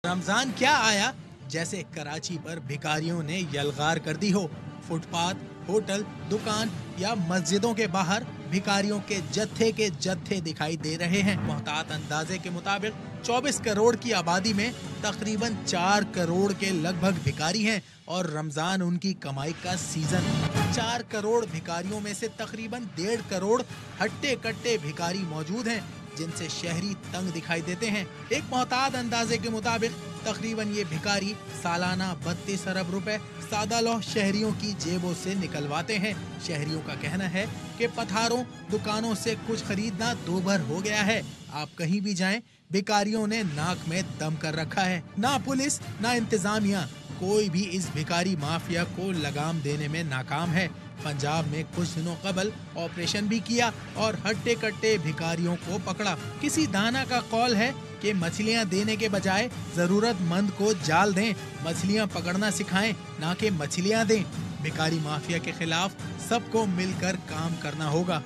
रमजान क्या आया जैसे कराची पर भिखारियों ने यलगार कर दी हो। फुटपाथ, होटल, दुकान या मस्जिदों के बाहर भिखारियों के जत्थे दिखाई दे रहे हैं। मोहतात अंदाजे के मुताबिक 24 करोड़ की आबादी में तकरीबन 4 करोड़ के लगभग भिखारी हैं और रमजान उनकी कमाई का सीजन। 4 करोड़ भिखारियों में से तकरीबन 1.5 करोड़ हट्टे कट्टे भिखारी मौजूद हैं जिनसे शहरी तंग दिखाई देते हैं। एक मोहतात अंदाजे के मुताबिक तकरीबन ये भिखारी सालाना 32 अरब रुपए सादा लौह शहरियों की जेबों से निकलवाते हैं। शहरियों का कहना है कि पथारों, दुकानों से कुछ खरीदना दोभर हो गया है। आप कहीं भी जाएं, भिखारियों ने नाक में दम कर रखा है। ना पुलिस ना इंतजामिया कोई भी इस भिखारी माफिया को लगाम देने में नाकाम है। पंजाब में कुछ दिनों कबल ऑपरेशन भी किया और हट्टे कट्टे भिखारियों को पकड़ा। किसी दाना का कौल है कि मछलियां देने के बजाय जरूरतमंद को जाल दें, मछलियां पकड़ना सिखाएं, ना कि मछलियां दें। भिखारी माफिया के खिलाफ सबको मिलकर काम करना होगा।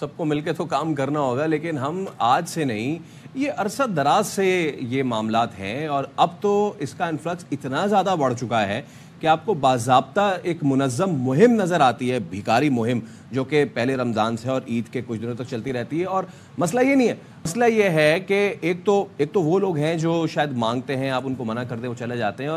सबको मिलकर तो काम करना होगा, लेकिन हम आज से नहीं, ये अरसा दराज से ये मामलात हैं और अब तो इसका इन्फ्लक्स इतना ज़्यादा बढ़ चुका है कि आपको बाज़ाब्ता एक मुनज़्ज़म मुहिम नज़र आती है, भिखारी मुहिम, जो कि पहले रमज़ान से और ईद के कुछ दिनों तक चलती रहती है। और मसला ये नहीं है, मसला ये है कि एक तो वो लोग हैं जो शायद मांगते हैं, आप उनको मना कर दें वो चले जाते हैं,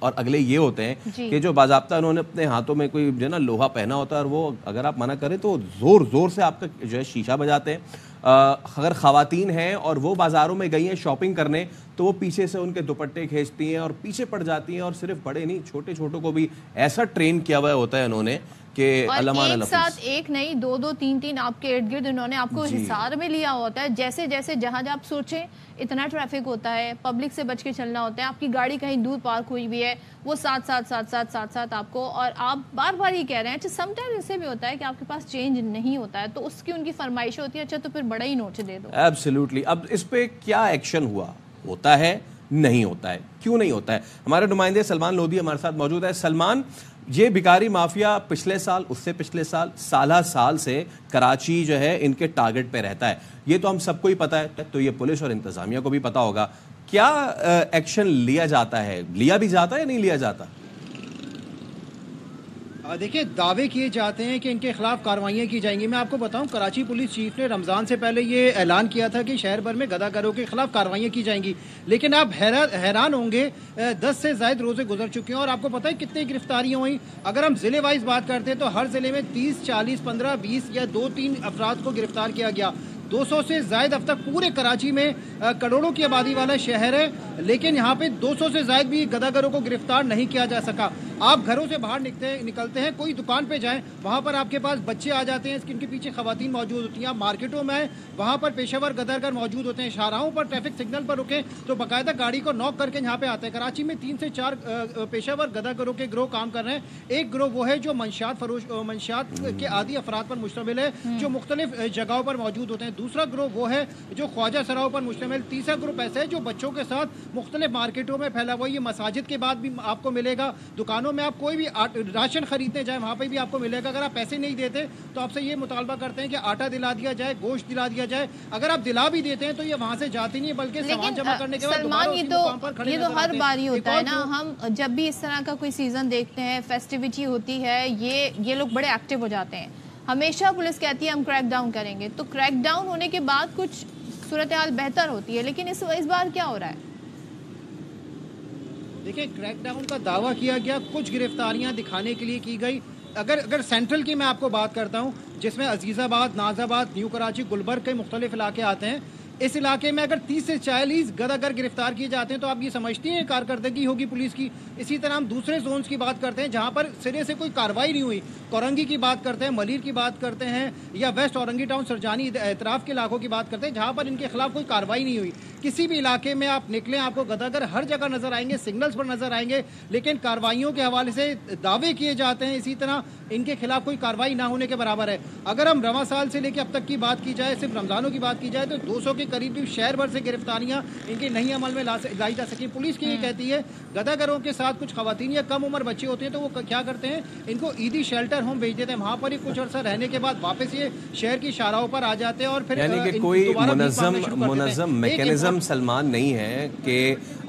और अगले ये होते हैं कि जो बाज़ाब्ता उन्होंने अपने हाथों में कोई जो है ना लोहा पहना होता है और वो अगर आप मना करें तो ज़ोर ज़ोर से आपका जो है शीशा बजाते हैं। अगर ख़वातीन हैं और वो बाज़ारों में गई हैं शॉपिंग करने तो वो पीछे से उनके दुपट्टे खींचती हैं और पीछे पड़ जाती हैं, और सिर्फ बड़े नहीं छोटे छोटों को भी ऐसा ट्रेन किया हुआ होता है उन्होंने कि एक साथ एक नहीं, दो तीन आपके इर्द गिर्द उन्होंने आपको हिसार में लिया होता है। जैसे जैसे जहां आप सोचें इतना ट्रैफिक होता है, पब्लिक से बच के चलना होता है, आपकी गाड़ी कहीं दूर पार्क हुई भी है, वो साथ आपको, और आप बार बार ही कह रहे हैं। अच्छा, समटाइम इससे भी होता है कि आपके पास चेंज नहीं होता है तो उसकी उनकी फरमाइश होती है, अच्छा तो फिर बड़ा ही नोट दे दो। एब्सोल्युटली। अब इस पे क्या एक्शन हुआ, होता है नहीं होता है, क्यों नहीं होता है? हमारे नुमाइंदे सलमान लोधी हमारे साथ मौजूद है। सलमान, ये भिखारी माफिया पिछले साल, उससे पिछले साल, साल से कराची जो है इनके टारगेट पे रहता है, ये तो हम सबको ही पता है, तो ये पुलिस और इंतजामिया को भी पता होगा। क्या एक्शन लिया जाता है, लिया भी जाता है या नहीं लिया जाता? देखिए, दावे किए जाते हैं कि इनके खिलाफ कार्रवाइयाँ की जाएंगी। मैं आपको बताऊं, कराची पुलिस चीफ ने रमज़ान से पहले ये ऐलान किया था कि शहर भर में गदागरों के खिलाफ कार्रवाइयाँ की जाएंगी, लेकिन आप हैरान होंगे, 10 से ज़ायद रोज़े गुजर चुके हैं और आपको पता है कितनी गिरफ्तारियाँ हुई। अगर हम ज़िले वाइज बात करते हैं तो हर ज़िले में 30, 40, 15, 20 या 2-3 अफराद को गिरफ्तार किया गया। 200 से ज़ायद अब तक पूरे कराची में, करोड़ों की आबादी वाला शहर है, लेकिन यहाँ पे 200 से ज़ायद भी गदागरों को गिरफ्तार नहीं किया जा सका। आप घरों से बाहर निकलते हैं, कोई दुकान पे जाएं, वहाँ पर आपके पास बच्चे आ जाते हैं, इनके पीछे खवातीन मौजूद होती हैं। आप मार्केटों में आए, वहाँ पर पेशेवर गदागर मौजूद होते हैं। शाहराहों पर ट्रैफिक सिग्नल पर रुकें तो बाकायदा गाड़ी को नॉक करके यहाँ पे आते हैं। कराची में 3 से 4 पेशेवर गदागरों के गिरोह काम कर रहे हैं। एक गिरोह वो है जो मंशात के आदि अफराद पर मुश्तमिल है, जो मुख्तलिफ जगहों पर मौजूद होते हैं। दूसरा ग्रुप वो है जो ख्वाजा सराओं पर मुश्तमिल। तीसरा ग्रुप ऐसा है जो बच्चों के साथ मुख्तलिफ मार्केटों में फैला हुआ। ये मसाजिद के बाद भी आपको मिलेगा, दुकानों में आप कोई भी राशन खरीदने जाए वहाँ पे भी आपको मिलेगा। अगर आप पैसे नहीं देते तो आपसे ये मुतालबा करते हैं कि आटा दिला दिया जाए, गोश्त दिला दिया जाए। अगर आप दिला भी देते हैं तो ये वहाँ से जाती नहीं, बल्कि सामान जमा करने के बाद सलमान, ये तो हर बार ही होता है ना। हम जब भी इस तरह का कोई सीजन देखते हैं, फेस्टिविटी होती है, ये लोग बड़े एक्टिव हो जाते हैं। हमेशा पुलिस कहती है हम क्रैक डाउन करेंगे, तो क्रैक डाउन होने के बाद कुछ सूरत हाल बेहतर होती है, लेकिन इस बार क्या हो रहा है? देखिए, क्रैकडाउन का दावा किया गया, कुछ गिरफ्तारियां दिखाने के लिए की गई। अगर सेंट्रल की मैं आपको बात करता हूं, जिसमें अजीज़ाबाद, नाज़ाबाद, न्यू कराची, गुलबर्ग के मुख्तलिफ इलाके आते हैं, इस इलाके में अगर 30 से 40 गदागर गिरफ्तार किए जाते हैं तो आप ये समझती हैं कारकर्दगी होगी पुलिस की। इसी तरह हम दूसरे जोन्स की बात करते हैं जहां पर सिरे से कोई कार्रवाई नहीं हुई। कोरंगी की बात करते हैं, मलिर की बात करते हैं, या वेस्ट औरंगी टाउन, सरजानी एतराफ़ के इलाकों की बात करते हैं जहां पर इनके खिलाफ कोई कार्रवाई नहीं हुई। किसी भी इलाके में आप निकलें, आपको गदागर हर जगह नजर आएंगे, सिग्नल्स पर नजर आएंगे, लेकिन कार्रवाइयों के हवाले से दावे किए जाते हैं, इसी तरह इनके खिलाफ कोई कार्रवाई ना होने के बराबर है। अगर हम रवा साल से लेकर अब तक की बात की जाए, सिर्फ रमजानों की बात की जाए, तो 200 के करीब शहर भर से गिरफ्तारियां इनके नहीं अमल में लाई जा सकी। पुलिस की ये कहती है गदागरों के साथ कुछ खवातीन या कम उम्र बच्चे होते हैं तो वो क्या करते हैं, इनको ईदी शेल्टर होम भेज देते हैं, वहां पर ही कुछ अर्सा रहने के बाद वापस ये शहर की शाहराहों पर आ जाते हैं और फिर यानी कि कोई मुनज़्ज़म मैकेनिज्म आलम सलमान नहीं है कि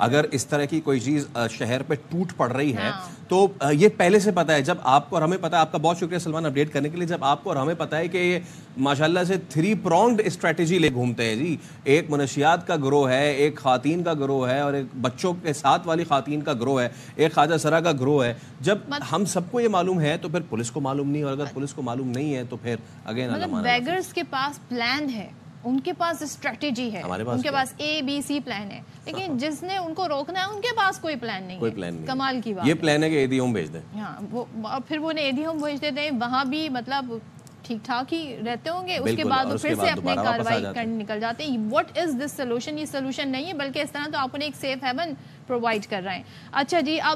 अगर इस तरह की कोई चीज़ शहर पे टूट पड़ रही है तो ये पहले से पता है। जब आपको और हमें पता है, आपका बहुत शुक्रिया सलमान अपडेट करने के लिए, जब आपको और हमें पता है कि ये माशाल्लाह से 3 pronged स्ट्रेटेजी ले घूमते हैं जी। एक मनशियात का गिरोह है, एक खातीन का गिरोह है और एक बच्चों के साथ वाली खातीन का गिरोह है, एक ख्वाजा सरा का गिरोह है। जब हम सबको ये मालूम है तो फिर पुलिस को मालूम नहीं, और अगर पुलिस को मालूम नहीं है तो फिर अगेन बेगर्स के पास प्लान है, उनके पास स्ट्रेटेजी है, उनके पास ABC प्लान है, लेकिन जिसने उनको रोकना है उनके पास कोई प्लान नहीं है। कमाल की बात ये प्लान है कि एदी होम भेज दें। हाँ, वो फिर वो एदी होम भेज देते हैं, वहाँ भी मतलब ठीक ठाक ही रहते होंगे, उसके बाद फिर से अपने कार्रवाई करने निकल जाते हैं। What is this solution? ये सोल्यूशन नहीं है, बल्कि इस तरह तो आपने एक सेफ हेवन प्रोवाइड कर रहे हैं। अच्छा जी, अब